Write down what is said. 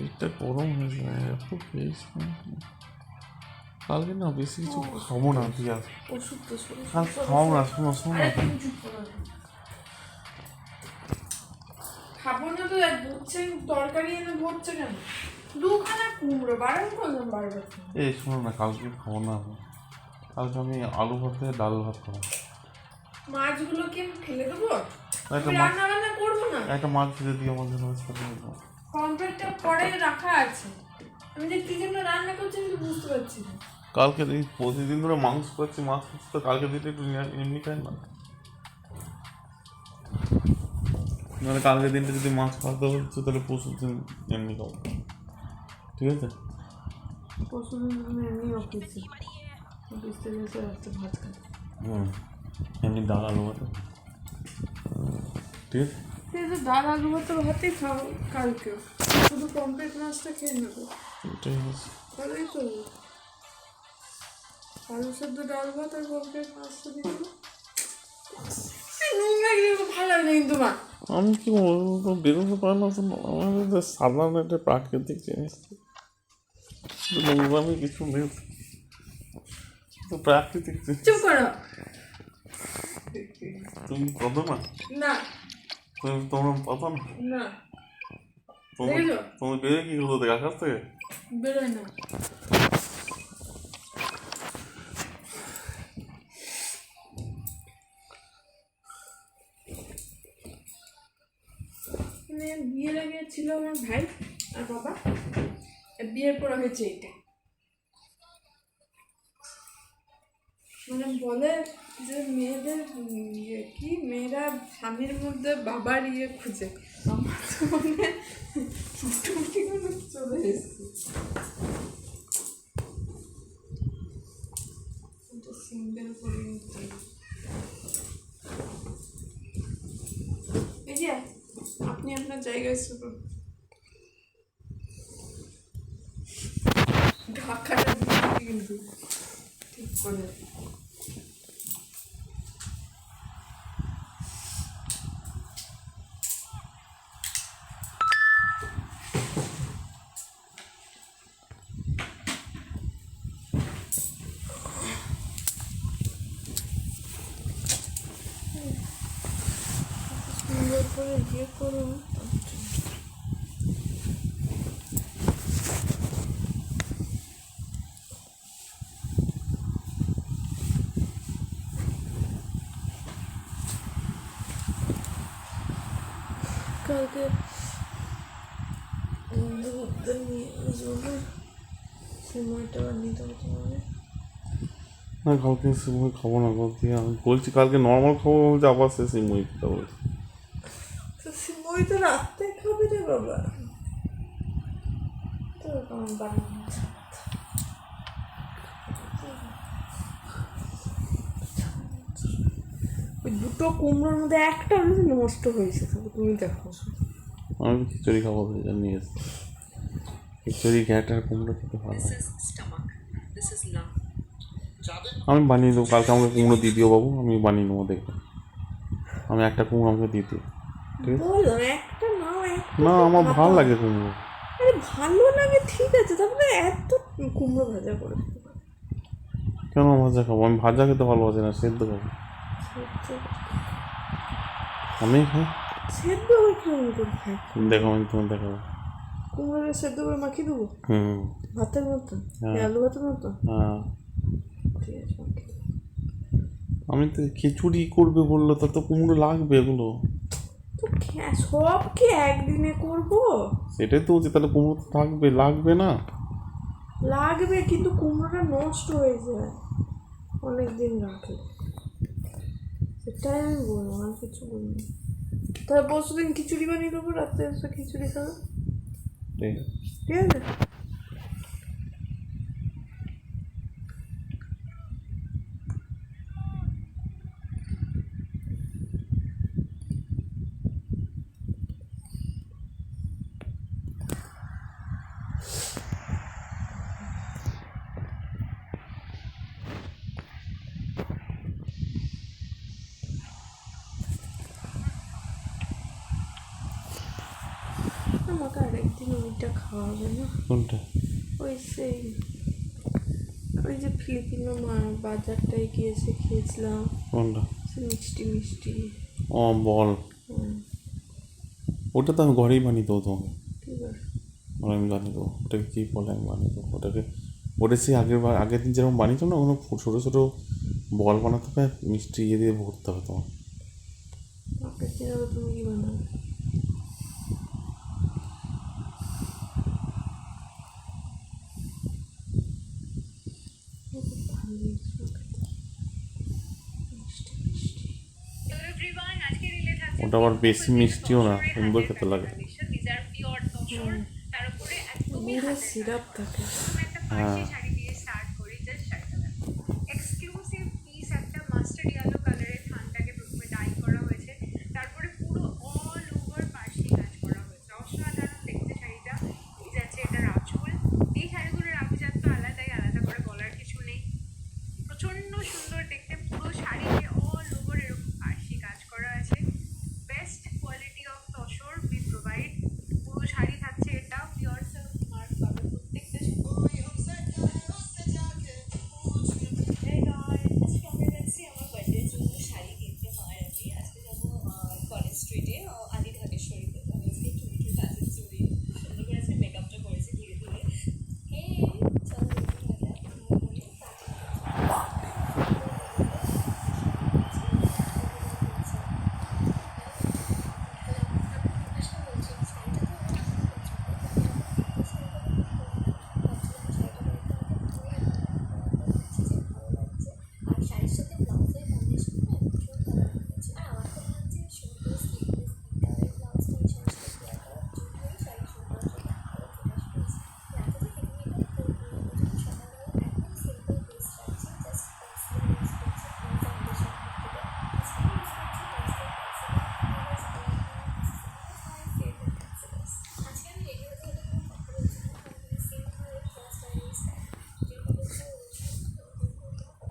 পেটটা গরম হয়ে যায় এত পেয়েছি কালকে না বেশি কিছু খাবো না ঠিক আছে ওষুধ তো কাল খাও না শোনো শোনো খাবো না তো বুঝছে তরকারি এনে ভরছে কেন দুখানা কুমড়ো বারণ করলাম বারবার এই শোনো না কালকে খাবো না কালকে আমি আলু ভাত দিয়ে ডাল ভাত খাবো মাছগুলোকে ফেলে দেবো একটা মাছ রান্না বান্না করবো না একটা মাছ ভেজে দিয়ে আমার জন্য কমপ্লিটটা পরে রাখা আছে আমি যে কি জন্য রান্না করছি আমি বুঝতে পারছি না কালকে এই প্রতিদিন ধরে মাংস খাচ্ছি মাছ খাচ্ছি তো কালকে দিতে একটু এমনি খাই না নাহলে কালকে দিনটা যদি মাছ খাওয়াতে হচ্ছে তাহলে পরশুর দিন এমনি খাবো ঠিক আছে পরশু দিন আমি এমনি অফিস থেকে এসে রাখতে ভাত খাই এমনি ডাল আলু ভাত ঠিক আছে ঠিক আছে ডাল আলু ভাতেই খাবো কালকেও শুধু কমপ্লিট মাছটা খেয়ে নেবো এটাই হচ্ছে তাহলেই চলবে আলু সেদ্ধ ডাল ভাত আর কমপ্লিট মাছটা দিয়ে দেবো নোংরা কিন্তু ভালো লাগে না কিন্তু মা আমি কি বলবো বেরোতে পারি না আমাদের সাধারণ একটা প্রাকৃতিক জিনিস নোংরামি কিছু নেই তো প্রাকৃতিক চুপ করো তুমি কত না না তোমার কথা না না তুমি বেরোয় কি করতো দেখ আকাশ থেকে বেরোয় না বিয়ের আগে ছিল আমার ভাই আর বাবা বিয়ের পর হয়েছে এইটা মানে বলে যে মেয়েদের কি মেয়েরা স্বামীর মধ্যে বাবার খুঁজে আমার তো মানে চলে এসছে সিঙ্গেল করে নিতে এই যে আপনি আপনার জায়গায় শুনুন ঢাকাটা কিন্তু ঠিক করে সুন্দর করে ইয়ে করুন কালকে বন্ধুদের নিয়ে আসবো সময়টা বানিয়ে দেবো তোমাকে না কালকে সিমই খাবো না কালকে আমি বলছি কালকে নর্মাল খাবো বলছি আবার সে সিমই খেতে বলছি তো সিমই তো রাত্রে খাবে রে বাবা তো কেমন বানানো ওই দুটো কুমড়োর মধ্যে একটা নষ্ট হয়েছে তবে তুমি দেখো আমি খিচুড়ি খাবো নিয়ে এসেছি খিচুড়ি ঘ্যাটার কুমড়ো খেতে ভালো আমি বানিয়ে দেবো কালকে আমাকে কুমড়ো দিয়ে দিও বাবু আমি বানিয়ে নেবো দেখবে আমি একটা কুমড়ো আমাকে দিয়ে দিও ঠিক আছে একটা না আমার ভালো লাগে কুমড়ো আরে ভালো লাগে ঠিক আছে তারপরে এত কুমড়ো ভাজা করে কেন ভাজা খাবো আমি ভাজা খেতে ভালোবাসি না সেদ্ধ খাবো আমি খাই সেদ্ধ করে কেমন করে খাই দেখো আমি তোমার দেখাবো কুমড়োটা সেদ্ধ করে মাখিয়ে দেবো ভাতের মতো আলু ভাতের মতো হ্যাঁ ঠিক আছে আমি তো খিচুড়ি করবে বললো তা তো কুমড়ো লাগবে এগুলো তো সব কি একদিনে করবো সেটাই তো বলছি তাহলে কুমড়ো তো থাকবে লাগবে না লাগবে কিন্তু কুমড়োটা নষ্ট হয়ে যায় অনেক দিন রাখলে সেটাই আমি বলবো আর কিছু বলবো তাহলে পরশু দিন খিচুড়ি বানিয়ে দেবো রাত্রে এসে খিচুড়ি খাবে ঠিক আছে আমাকে আরেকদিন ওইটা খাওয়াবে না, কোনটা? ওই সেই ওই যে ফিলিপিনো বাজারটায় গিয়েছে খেয়েছিলাম, কোনটা? সে মিষ্টি মিষ্টি। ও বল, হুম, ওটা তো আমি ঘরেই বানিয়ে দেবো তোমাকে। ঠিক আছে। আমি বানিয়ে দেবো, ওটাকে কী বলে আমি বানিয়ে দেবো ওটাকে। ওটা সেই আগের দিন যেরকম বানিয়েছো না, ওগুলো ছোটো ছোটো বল বানাতে হবে, মিষ্টি ইয়ে দিয়ে ভরতে হবে তোমার। আগের দিন আবার তুমি কি বানাবে? খুব ভালো লেগেছিল খেতে, মিষ্টি মিষ্টি। ওটা আবার বেশি মিষ্টিও না, সুন্দর খেতে লাগে। গুড়ের সিরাপ থাকে। হ্যাঁ, প্রচন্ড সুন্দর দেখতে।